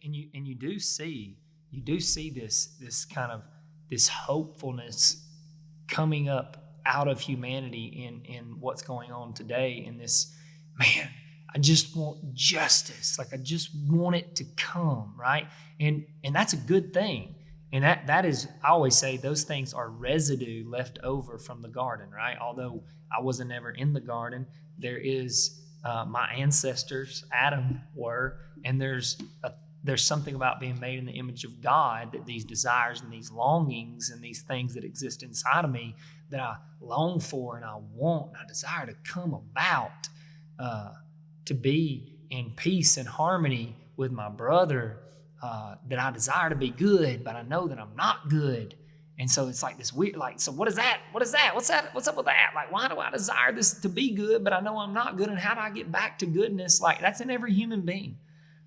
and you do see this kind of this hopefulness coming up out of humanity in what's going on today in this, man, I just want justice. Like I just want it to come, right? And that's a good thing. And that is, I always say those things are residue left over from the garden, right? Although I wasn't ever in the garden, there is my ancestors, Adam were, and there's something about being made in the image of God, that these desires and these longings and these things that exist inside of me that I long for and I want and I desire to come about, to be in peace and harmony with my brother, that I desire to be good, but I know that I'm not good. And so it's like this weird, like, so what is that? What is that? What's that? What's up with that? Like, why do I desire this to be good, but I know I'm not good? And how do I get back to goodness? Like, that's in every human being,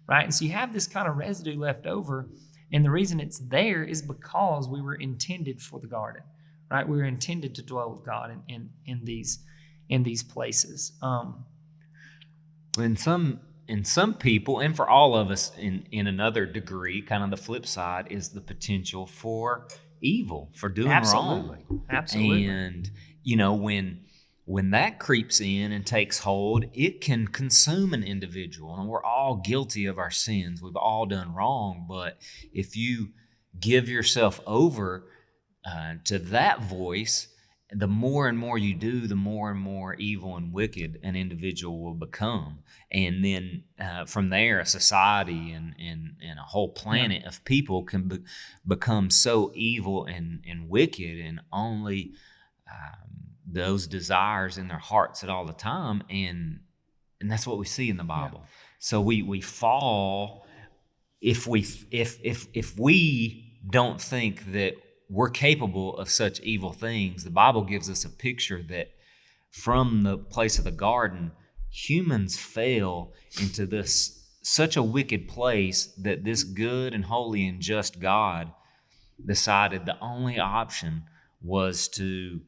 right? And so you have this kind of residue left over. And the reason it's there is because we were intended for the garden, right? We were intended to dwell with God in these places. In some people, and for all of us in another degree, kind of the flip side is the potential for evil, for doing wrong. Absolutely. And, when that creeps in and takes hold, it can consume an individual. And we're all guilty of our sins. We've all done wrong. But if you give yourself over to that voice, the more and more you do, the more and more evil and wicked an individual will become. And then from there, a society and a whole planet of people can become so evil and wicked, and only those desires in their hearts at all the time. And that's what we see in the Bible. Yeah. So we fall if we don't think that we're capable of such evil things. The Bible gives us a picture that from the place of the garden, humans fell into this such a wicked place that this good and holy and just God decided the only option was to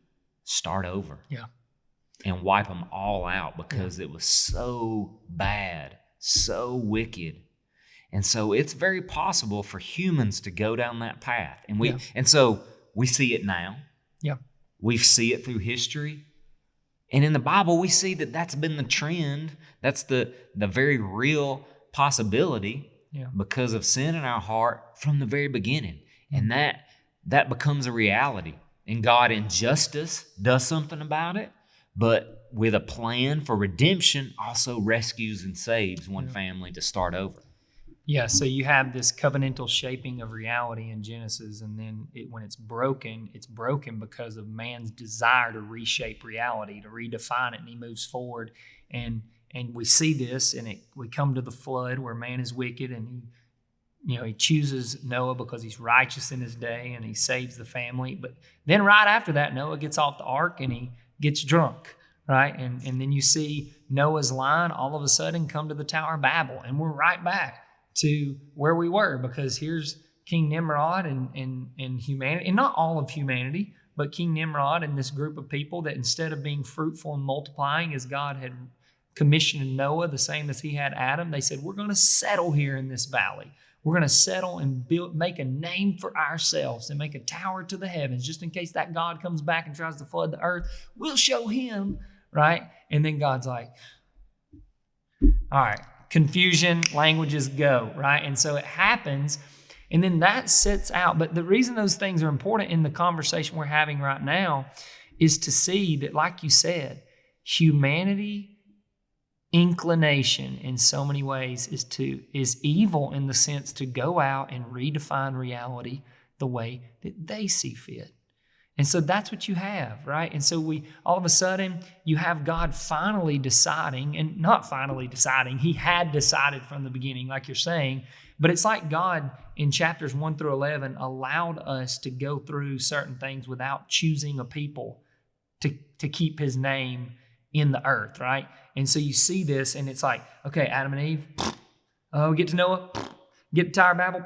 start over. Yeah. And wipe them all out because it was so bad, so wicked. And so it's very possible for humans to go down that path. And so we see it now. Yeah. We see it through history. And in the Bible, we see that that's been the trend. That's the very real possibility because of sin in our heart from the very beginning. And that becomes a reality. And God in justice does something about it, but with a plan for redemption also rescues and saves one family to start over. Yeah, so you have this covenantal shaping of reality in Genesis, and then when it's broken because of man's desire to reshape reality, to redefine it, and he moves forward. And we see this, and we come to the flood where man is wicked, and he chooses Noah because he's righteous in his day, and he saves the family. But then right after that, Noah gets off the ark, and he gets drunk, right? And then you see Noah's line all of a sudden come to the Tower of Babel, and we're right back to where we were, because here's King Nimrod and humanity, and not all of humanity, but King Nimrod and this group of people that instead of being fruitful and multiplying as God had commissioned Noah, the same as he had Adam, they said, we're going to settle here in this valley. We're going to settle and make a name for ourselves and make a tower to the heavens, just in case that God comes back and tries to flood the earth. We'll show him, right? And then God's like, all right, confusion, languages go, right? And so it happens, and then that sets out. But the reason those things are important in the conversation we're having right now is to see that, like you said, humanity inclination in so many ways is evil in the sense to go out and redefine reality the way that they see fit. And so that's what you have, right? And so all of a sudden, you have God finally deciding, and not finally deciding, he had decided from the beginning, like you're saying, but it's like God in chapters 1 through 11 allowed us to go through certain things without choosing a people to keep his name in the earth, right? And so you see this, and it's like, okay, Adam and Eve, get to Noah, get to Tower of Babel,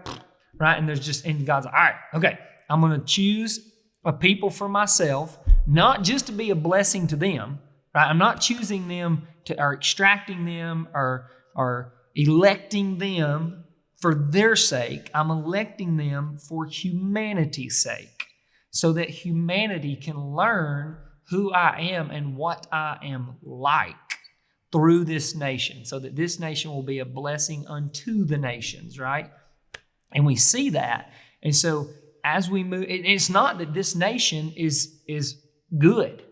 right? And and God's like, all right, okay, I'm going to choose a people for myself, not just to be a blessing to them, right? I'm not choosing them or extracting them or electing them for their sake. I'm electing them for humanity's sake, so that humanity can learn who I am and what I am like through this nation, so that this nation will be a blessing unto the nations, right? And we see that. And so as we move, it's not that this nation is good.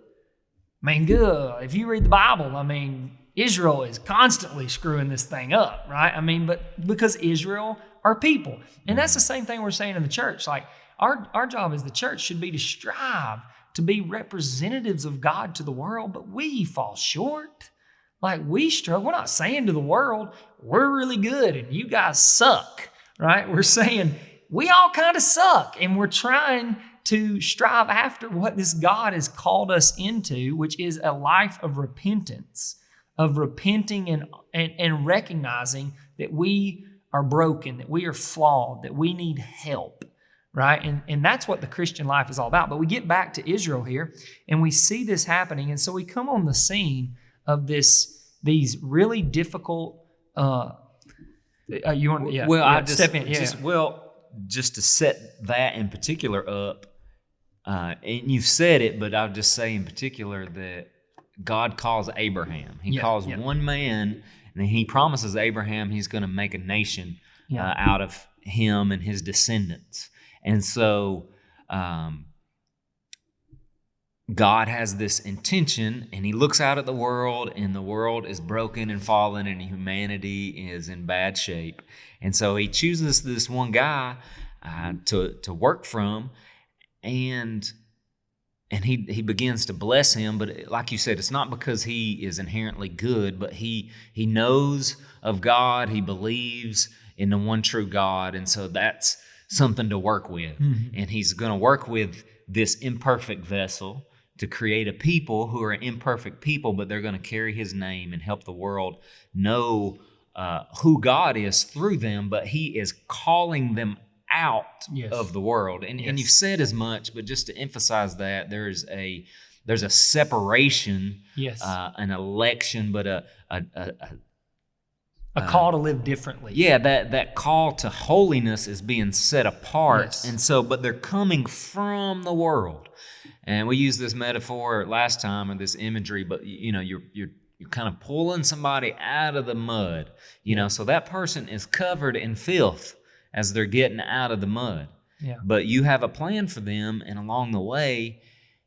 I mean, good. If you read the Bible, I mean, Israel is constantly screwing this thing up, right? I mean, but because Israel are people. And that's the same thing we're saying in the church. Like, our job as the church should be to strive to be representatives of God to the world, but we fall short. Like, we struggle. We're not saying to the world, we're really good and you guys suck, right? We're saying we all kind of suck, and we're trying to strive after what this God has called us into, which is a life of repentance, of repenting and recognizing that we are broken, that we are flawed, that we need help, right? And that's what the Christian life is all about. But we get back to Israel here, and we see this happening, and so we come on the scene of these really difficult. You want? Yeah. Well, yeah, I just to set that in particular up, and you've said it, but I'll just say in particular that God calls Abraham. He calls one man, and he promises Abraham he's going to make a nation out of him and his descendants. And so God has this intention, and he looks out at the world, and the world is broken and fallen, and humanity is in bad shape. And so he chooses this one guy to work from, and he begins to bless him. But like you said, it's not because he is inherently good, but he knows of God. He believes in the one true God, and so that's something to work with. Mm-hmm. And he's going to work with this imperfect vessel to create a people who are imperfect people, but they're going to carry his name and help the world know who God is through them. But he is calling them out of the world. And you've said as much, but just to emphasize that, there's a separation, an election, but a call to live differently. Yeah, that call to holiness is being set apart. Yes. And so, but they're coming from the world. And we used this metaphor last time, or this imagery, but you're kind of pulling somebody out of the mud, so that person is covered in filth as they're getting out of the mud. Yeah. But you have a plan for them, and along the way,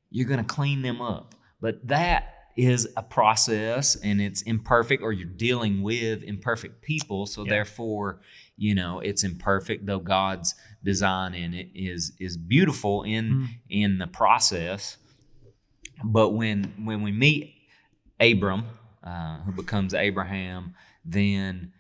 you're going to clean them up. But that is a process, and it's imperfect, or you're dealing with imperfect people. So therefore, it's imperfect, though God's design in it is beautiful in the process. But when we meet Abram, who becomes Abraham, then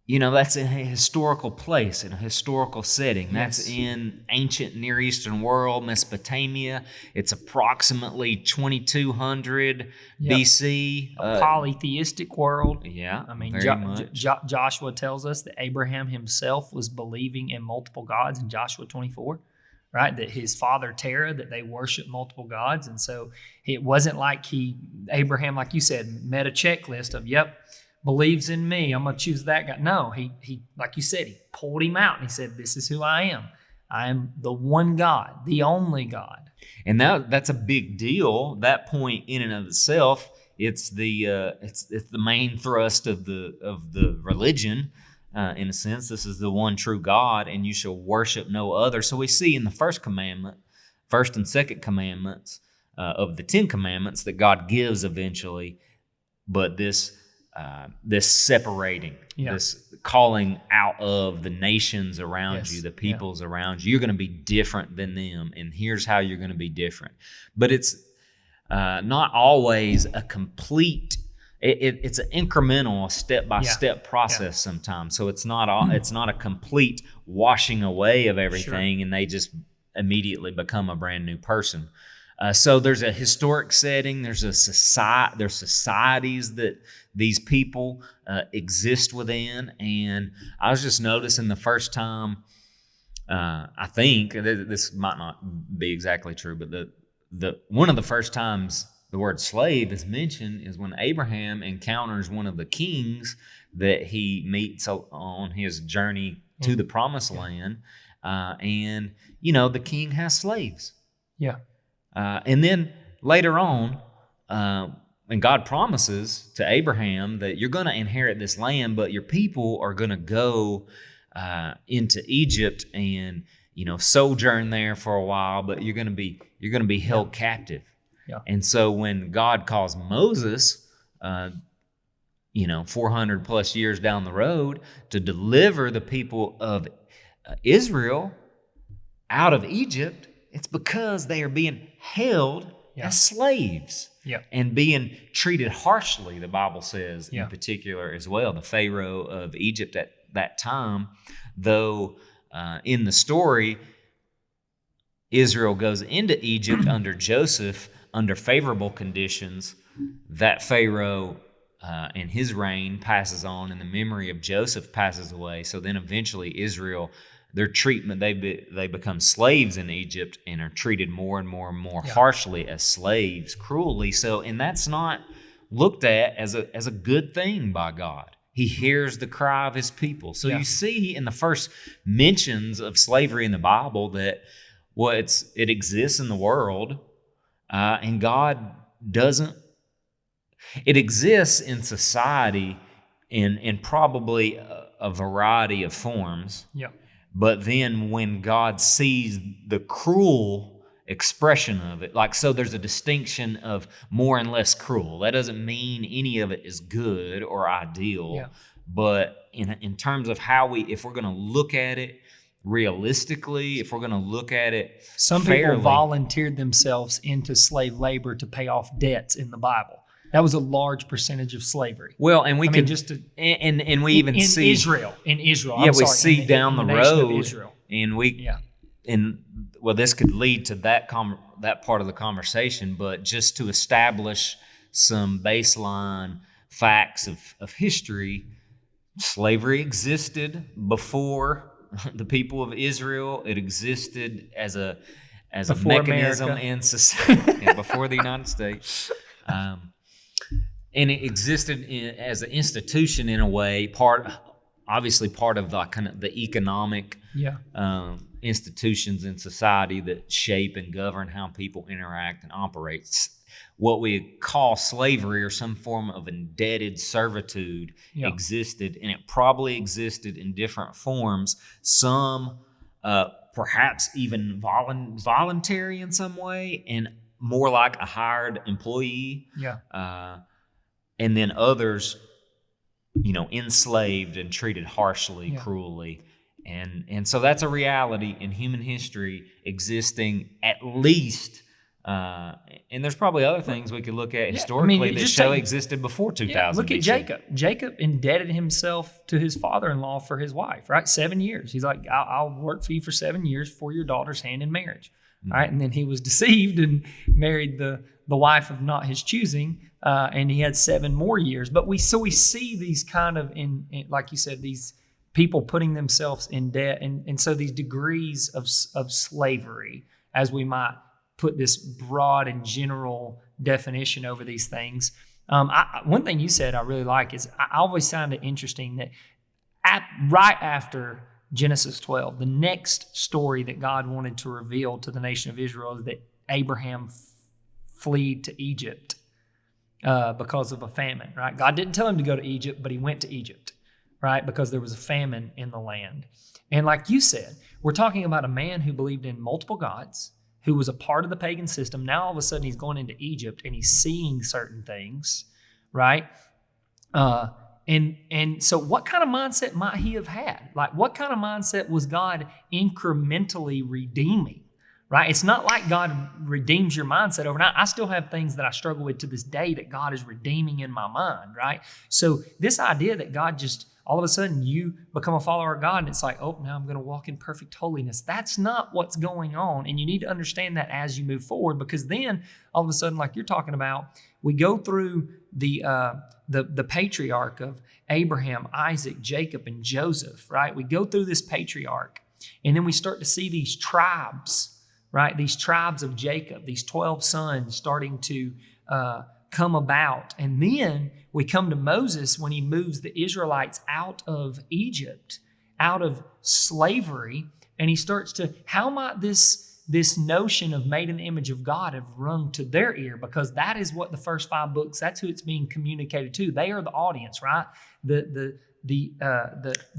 that's in a historical place, in a historical setting. Yes. That's in ancient Near Eastern world, Mesopotamia. It's approximately 2200 BC. A polytheistic world. Yeah, I mean, very much. Joshua tells us that Abraham himself was believing in multiple gods in Joshua 24, right? That his father Terah, that they worship multiple gods. And so it wasn't like Abraham, like you said, met a checklist of, believes in me, I'm going to choose that guy. No, he like you said, he pulled him out and he said, this is who I am. I am the one God, the only God. And that's a big deal. That point in and of itself, it's the main thrust of the religion. In a sense, this is the one true God, and you shall worship no other. So we see in the first and second commandments of the 10 commandments that God gives eventually, but this separating, this calling out of the nations around you, the peoples around you. You're going to be different than them, and here's how you're going to be different. But it's not always a complete. It's an incremental, step-by-step process sometimes. So it's not a complete washing away of everything, and they just immediately become a brand new person. So there's a historic setting. There's societies that these people exist within. And I was just noticing the first time, I think this might not be exactly true, but the one of the first times the word slave is mentioned is when Abraham encounters one of the kings that he meets on his journey to the promised land. And, you know, the king has slaves. Yeah. And then later on, and God promises to Abraham that you're going to inherit this land, but your people are going to go into Egypt and, you know, sojourn there for a while, but you're going to be held captive. Yeah. And so when God calls Moses, you know, 400 plus years down the road to deliver the people of Israel out of Egypt, it's because they are being held as slaves. Yeah. And being treated harshly, the Bible says, Yeah. in particular as well. The Pharaoh of Egypt at that time, though in the story, Israel goes into Egypt under Joseph under favorable conditions. That Pharaoh and his reign passes on, and the memory of Joseph passes away. So then eventually Israel, their treatment, they become slaves in Egypt and are treated more and more and more harshly as slaves, cruelly. So, and that's not looked at as a good thing by God. He hears the cry of his people. So you see in the first mentions of slavery in the Bible that it exists in the world, and God doesn't. It exists in society in probably a variety of forms. Yeah. But then when God sees the cruel expression of it, like, so there's a distinction of more and less cruel. That doesn't mean any of it is good or ideal. Yeah. But in terms of if we're going to look at it realistically, if we're going to look at it Some fairly, people volunteered themselves into slave labor to pay off debts in the Bible. That was a large percentage of slavery. Well, and we I could mean, just to, and we even in see Israel. Yeah, I'm we sorry, see down the nation of road, Israel. and this could lead to that part of the conversation. But just to establish some baseline facts of history, slavery existed before the people of Israel. It existed as a Before mechanism America. in society before the United States. And it existed as an institution in a way, obviously part of the kind of the economic institutions in society that shape and govern how people interact and operate. What we call slavery or some form of indebted servitude existed, and it probably existed in different forms. Some perhaps even voluntary in some way, and more like a hired employee. And then others, you know, enslaved and treated harshly, cruelly. And so that's a reality in human history existing at least. And there's probably other things we could look at historically that show existed before 2000. Look at BC. Jacob. Jacob indebted himself to his father-in-law for his wife, right? 7 years. He's like, I'll work for you for 7 years for your daughter's hand in marriage. All right. And then he was deceived and married the wife of not his choosing. And he had 7 more years. But we see these kind of, in like you said, these people putting themselves in debt. And so these degrees of slavery, as we might put this broad and general definition over these things. One thing you said I really like is I always found it interesting that right after Genesis 12, the next story that God wanted to reveal to the nation of Israel is that Abraham fled to Egypt because of a famine, right? God didn't tell him to go to Egypt, but he went to Egypt, right? Because there was a famine in the land. And like you said, we're talking about a man who believed in multiple gods, who was a part of the pagan system. Now all of a sudden he's going into Egypt and he's seeing certain things, right? And so what kind of mindset might he have had? Like, what kind of mindset was God incrementally redeeming, right? It's not like God redeems your mindset overnight. I still have things that I struggle with to this day that God is redeeming in my mind, right? So this idea that God just, all of a sudden you become a follower of God and it's like, oh, now I'm going to walk in perfect holiness. That's not what's going on. And you need to understand that as you move forward, because then all of a sudden, like you're talking about, we go through the patriarch of Abraham, Isaac, Jacob, and Joseph, right? We go through this patriarch, and then we start to see these tribes, right? These tribes of Jacob, these 12 sons starting to come about. And then we come to Moses when he moves the Israelites out of Egypt, out of slavery, and he starts to, how might this notion of made in the image of God have rung to their ear? Because that is what the first 5 books, that's who it's being communicated to. They are the audience, right? The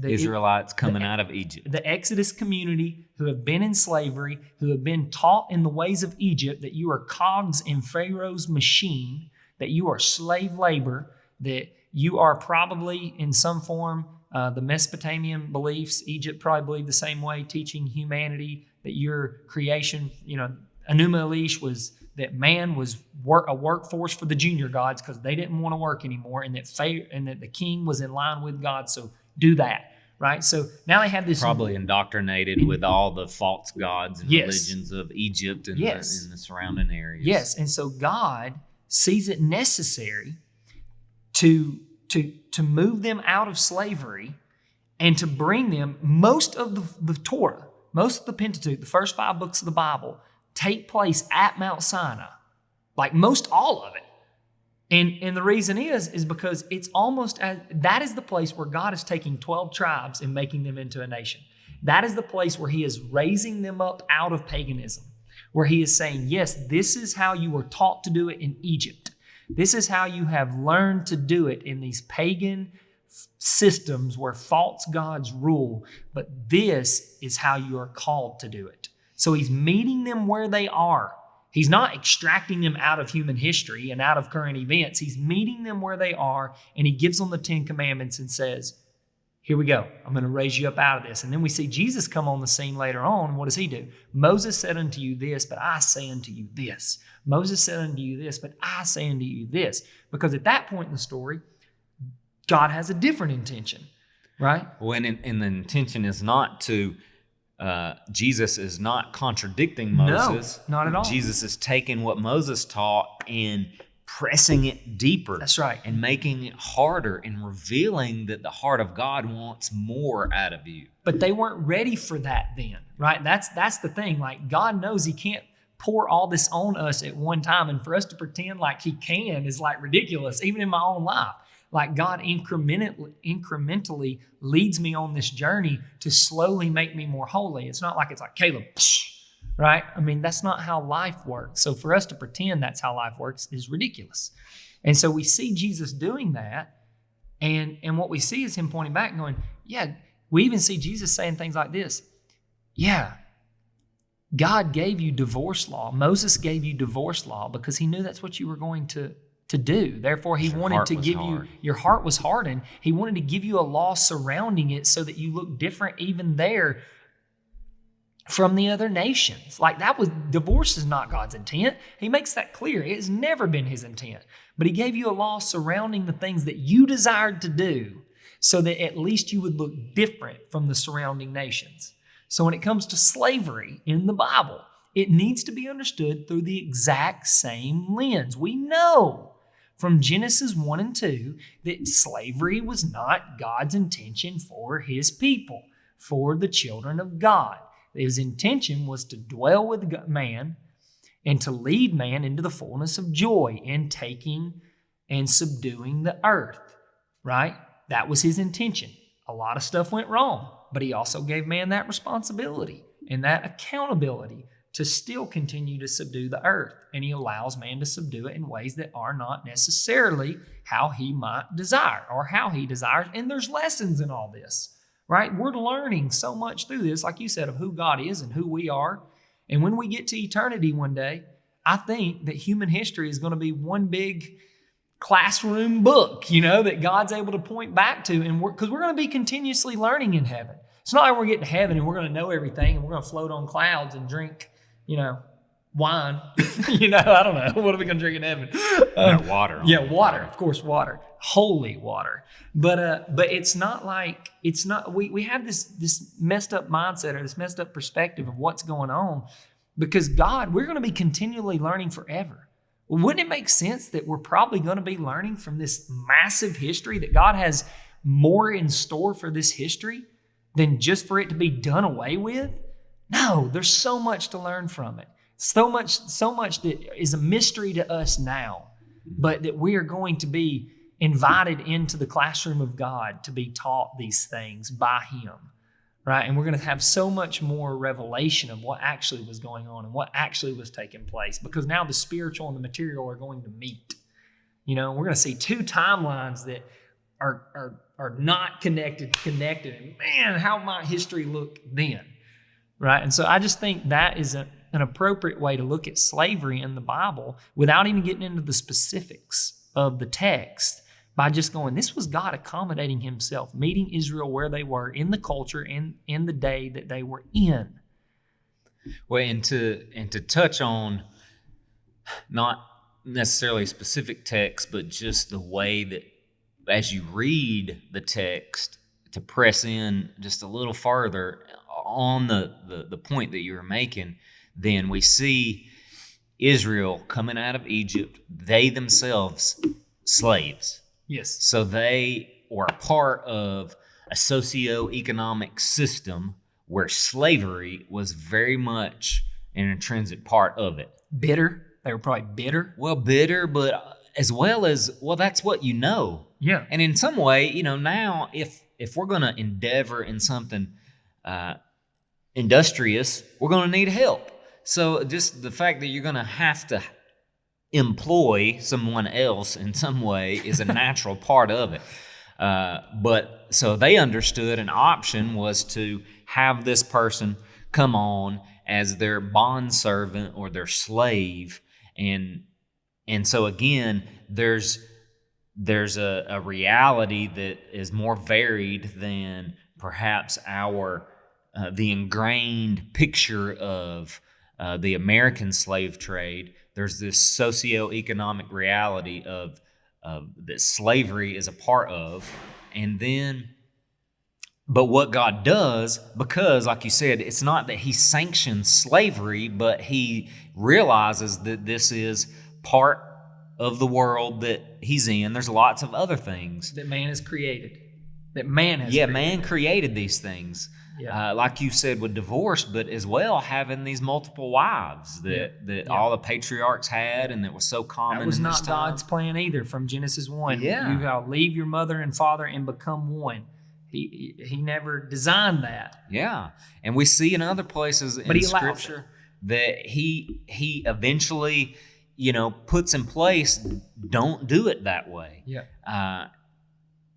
Israelites coming out of Egypt. The Exodus community who have been in slavery, who have been taught in the ways of Egypt that you are cogs in Pharaoh's machine, that you are slave labor, that you are probably in some form the Mesopotamian beliefs. Egypt probably believed the same way, teaching humanity that your creation, Enuma Elish was that man was a workforce for the junior gods because they didn't want to work anymore, and that the king was in line with God, so do that, right? So now they have this probably indoctrinated with all the false gods and religions of Egypt and in the surrounding areas. Yes, and so God sees it necessary to move them out of slavery and to bring them, most of the Torah, most of the Pentateuch, the first 5 books of the Bible, take place at Mount Sinai, like most all of it. And the reason is because it's almost as, that is the place where God is taking 12 tribes and making them into a nation. That is the place where he is raising them up out of paganism, where he is saying, yes, this is how you were taught to do it in Egypt. This is how you have learned to do it in these pagan systems where false gods rule, but this is how you are called to do it. So he's meeting them where they are. He's not extracting them out of human history and out of current events. He's meeting them where they are, and he gives them the 10 Commandments and says, here we go. I'm going to raise you up out of this. And then we see Jesus come on the scene later on. And what does he do? Moses said unto you this, but I say unto you this. Moses said unto you this, but I say unto you this. Because at that point in the story, God has a different intention, right? Well, and the intention is not to, Jesus is not contradicting Moses. No, not at all. Jesus is taking what Moses taught and pressing it deeper. That's right. And making it harder and revealing that the heart of God wants more out of you. But they weren't ready for that then, right? That's the thing. Like, God knows he can't pour all this on us at one time. And for us to pretend like he can is like ridiculous, even in my own life. Like, God incrementally leads me on this journey to slowly make me more holy. It's not like it's like, Caleb, right? I mean, that's not how life works. So for us to pretend that's how life works is ridiculous. And so we see Jesus doing that. And what we see is him pointing back and going, yeah, we even see Jesus saying things like this. Yeah, God gave you divorce law. Moses gave you divorce law because he knew that's what you were going to do. Therefore, he wanted to give you, your heart was hardened. He wanted to give you a law surrounding it so that you look different even there from the other nations. Like, divorce is not God's intent. He makes that clear. It has never been his intent. But he gave you a law surrounding the things that you desired to do so that at least you would look different from the surrounding nations. So when it comes to slavery in the Bible, it needs to be understood through the exact same lens. We know from Genesis 1 and 2 that slavery was not God's intention for his people, for the children of God. His intention was to dwell with man and to lead man into the fullness of joy in taking and subduing the earth, right? That was his intention. A lot of stuff went wrong, but he also gave man that responsibility and that accountability to still continue to subdue the earth. And he allows man to subdue it in ways that are not necessarily how he might desire or how he desires. And there's lessons in all this, right? We're learning so much through this, like you said, of who God is and who we are. And when we get to eternity one day, I think that human history is going to be one big classroom book, that God's able to point back to. And because we're going to be continuously learning in heaven. It's not like we're getting to heaven and we're going to know everything and we're going to float on clouds and drink wine. I don't know. What are we going to drink in heaven? Water. Yeah, water. Of course, water. Holy water. But it's not like, we have this messed up mindset or this messed up perspective of what's going on because God, we're going to be continually learning forever. Wouldn't it make sense that we're probably going to be learning from this massive history, that God has more in store for this history than just for it to be done away with? No, there's so much to learn from it. So much that is a mystery to us now, but that we are going to be invited into the classroom of God to be taught these things by him. right? And we're going to have so much more revelation of what actually was going on and what actually was taking place, because now the spiritual and the material are going to meet. We're going to see two timelines that are not connected. And man, how might history look then, right? And so I just think that is an appropriate way to look at slavery in the Bible without even getting into the specifics of the text, by just going, this was God accommodating himself, meeting Israel where they were in the culture and in the day that they were in. Well, and to touch on not necessarily specific text, but just the way that as you read the text, to press in just a little farther on the point that you were making, then we see Israel coming out of Egypt, they themselves slaves. Yes. So they were a part of a socio-economic system where slavery was very much an intrinsic part of it. Bitter. They were probably bitter. Well, bitter, but as well as, well, that's what you know. Yeah. And in some way, now if we're going to endeavor in something industrious, we're going to need help. So just the fact that you're going to have to employ someone else in some way is a natural part of it. But so they understood an option was to have this person come on as their bondservant or their slave. And so again, there's a reality that is more varied than perhaps the ingrained picture of the American slave trade. There's this socioeconomic reality of that slavery is a part of, but what God does, because like you said, it's not that he sanctions slavery, but he realizes that this is part of the world that he's in. There's lots of other things that man has created. Man created these things. Yeah. Like you said with divorce, but as well having these multiple wives that all the patriarchs had, and that was so common. That was in not this time. God's plan either. From Genesis 1, Yeah. you shall leave your mother and father and become one. He never designed that. Yeah, and we see in other places in Scripture that he eventually, puts in place. Don't do it that way. Yeah.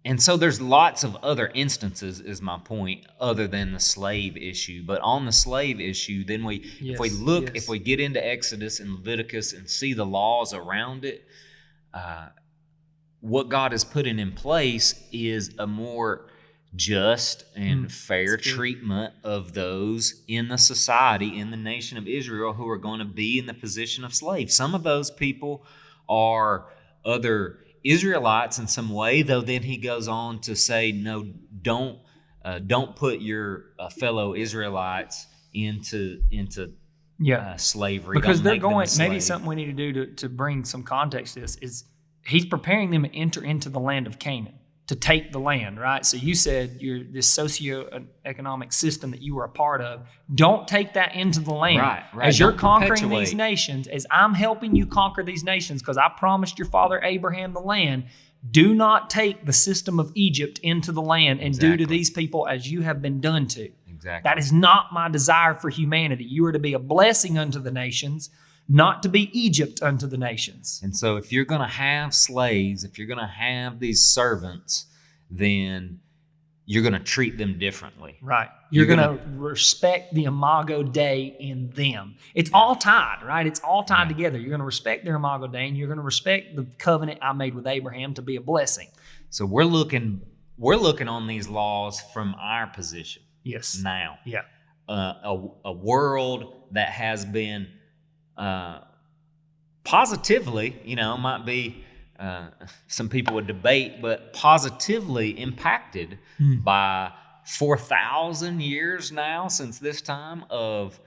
And so there's lots of other instances, is my point, other than the slave issue. But on the slave issue, then if we get into Exodus and Leviticus and see the laws around it, what God is putting in place is a more just and fair treatment of those in the society, in the nation of Israel, who are going to be in the position of slaves. Some of those people are other Israelites in some way, though then he goes on to say, no, don't put your fellow Israelites into slavery. Because they're going, maybe something we need to do to bring some context to this is he's preparing them to enter into the land of Canaan, to take the land, right? So you said this socioeconomic system that you were a part of, don't take that into the land. Right. As you're conquering these nations, as I'm helping you conquer these nations, because I promised your father Abraham the land, do not take the system of Egypt into the land and do to these people as you have been done to. Exactly. That is not my desire for humanity. You are to be a blessing unto the nations, not to be Egypt unto the nations. And so if you're going to have slaves, if you're going to have these servants, then you're going to treat them differently. Right. You're going to respect the Imago Dei in them. It's all tied, right? It's all tied together. You're going to respect their Imago Dei, and you're going to respect the covenant I made with Abraham to be a blessing. So we're looking on these laws from our position. Yes. Now. Yeah. A world that has been positively, might be some people would debate, but positively impacted by 4,000 years now since this time of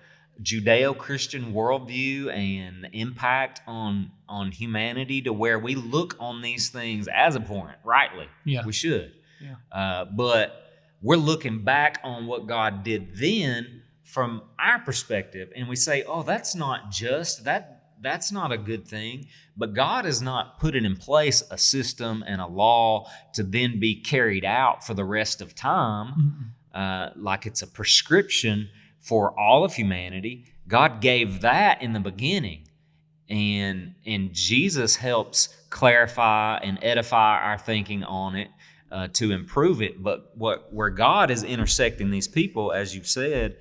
Judeo-Christian worldview and the impact on humanity, to where we look on these things as abhorrent, rightly. Yeah. We should. Yeah. But we're looking back on what God did then from our perspective, and we say, oh, that's not just, that's not a good thing. But God has not put in place a system and a law to then be carried out for the rest of time. like it's a prescription for all of humanity. God gave that in the beginning, and Jesus helps clarify and edify our thinking on it to improve it. But where God is intersecting these people, as you've said,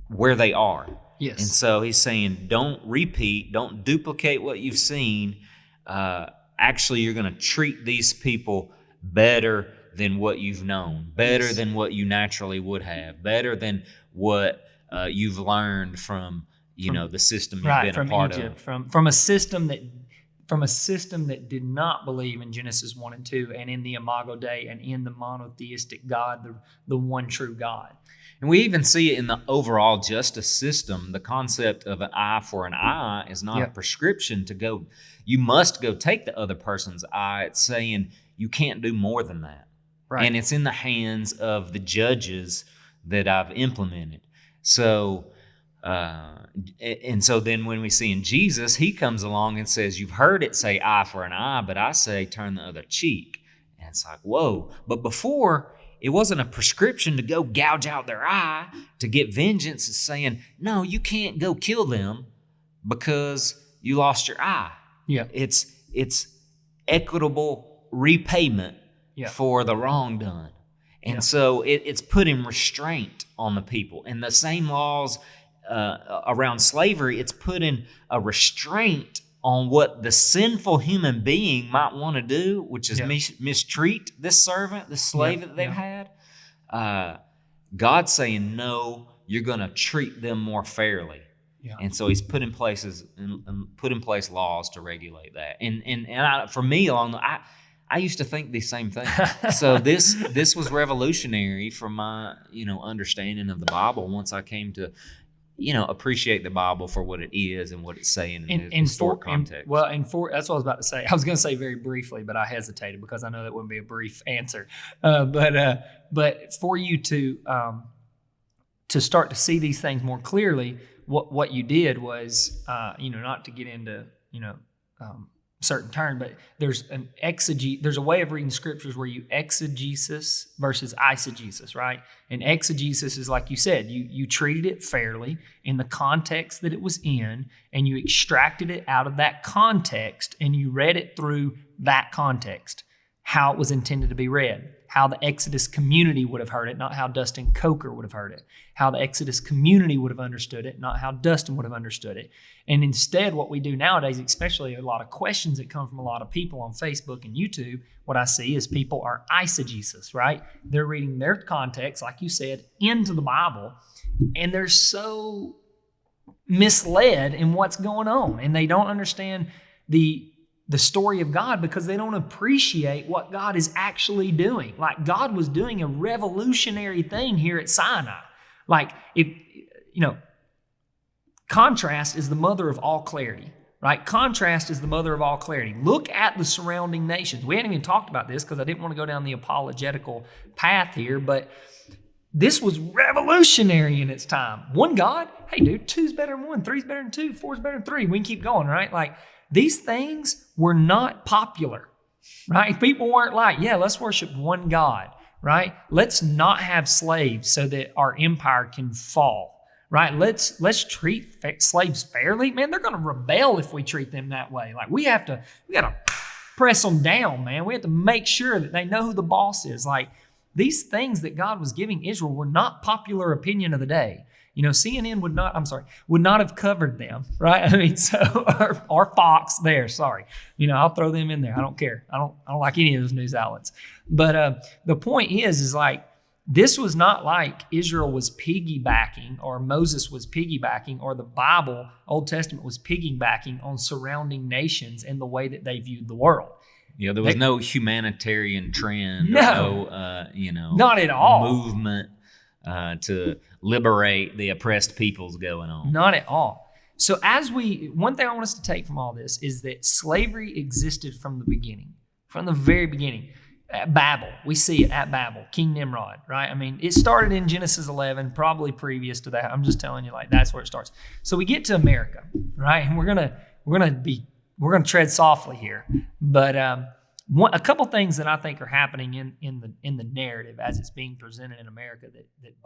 where they are. Yes. And so he's saying, don't repeat, don't duplicate what you've seen. Actually, you're going to treat these people better than what you've known, better than what you naturally would have, better than what you've learned from the system you've been a part Egypt, of. From a system that did not believe in Genesis 1 and 2 and in the Imago Dei and in the monotheistic God, the one true God. And we even see it in the overall justice system. The concept of an eye for an eye is not a prescription to go, you must go take the other person's eye. It's saying you can't do more than that. Right. And it's in the hands of the judges that I've implemented. So, and so then when we see in Jesus, he comes along and says, you've heard it say eye for an eye, but I say turn the other cheek. And it's like, whoa. But before, it wasn't a prescription to go gouge out their eye to get vengeance. It's saying, no, you can't go kill them because you lost your eye. Yeah. It's equitable repayment for the wrong done. And so it's putting restraint on the people. And the same laws around slavery, it's putting a restraint on what the sinful human being might want to do, which is mistreat this servant, this slave that they've had. God's saying, no, you're going to treat them more fairly. Yeah. And so he's put in place laws to regulate that. And for me, I used to think the same thing. So this was revolutionary for my understanding of the Bible once I came to appreciate the Bible for what it is and what it's saying in the historic context. That's what I was about to say. I was going to say very briefly, but I hesitated because I know that wouldn't be a brief answer. But for you to start to see these things more clearly, what you did was, not to get into, certain term, but there's a way of reading scriptures where you exegesis versus eisegesis, right? And exegesis is, like you said, you treated it fairly in the context that it was in, and you extracted it out of that context, and you read it through that context, how it was intended to be read, how the Exodus community would have heard it, not how Dustin Coker would have heard it, how the Exodus community would have understood it, not how Dustin would have understood it. And instead, what we do nowadays, especially a lot of questions that come from a lot of people on Facebook and YouTube, what I see is people are eisegesis, right? They're reading their context, like you said, into the Bible, and they're so misled in what's going on, and they don't understand the story of God because they don't appreciate what God is actually doing. Like, God was doing a revolutionary thing here at Sinai. Like, contrast is the mother of all clarity, right? Contrast is the mother of all clarity. Look at the surrounding nations. We hadn't even talked about this because I didn't want to go down the apologetical path here, but this was revolutionary in its time. One God, hey dude, 2's better than 1, 3's better than 2, 4's better than 3. We can keep going, right? Like, these things were not popular, right? People weren't like, let's worship one God, right? Let's not have slaves so that our empire can fall, right? Let's treat slaves fairly. Man, they're going to rebel if we treat them that way. Like, we got to press them down, man. We have to make sure that they know who the boss is. Like, these things that God was giving Israel were not popular opinion of the day. CNN would not have covered them, right? I mean, so, or Fox there, sorry. I'll throw them in there. I don't care. I don't like any of those news outlets. But the point is like, this was not like Israel was piggybacking or Moses was piggybacking or the Bible, Old Testament, was piggybacking on surrounding nations and the way that they viewed the world. There was no humanitarian trend, not at all, movement to liberate the oppressed peoples going on. Not at all. So one thing I want us to take from all this is that slavery existed from the beginning, from the very beginning. At Babel, we see it at Babel, King Nimrod, right? I mean, it started in Genesis 11, probably previous to that. I'm just telling you, like, that's where it starts. So we get to America, right? And we're gonna tread softly here, but a couple things that I think are happening in the narrative as it's being presented in America that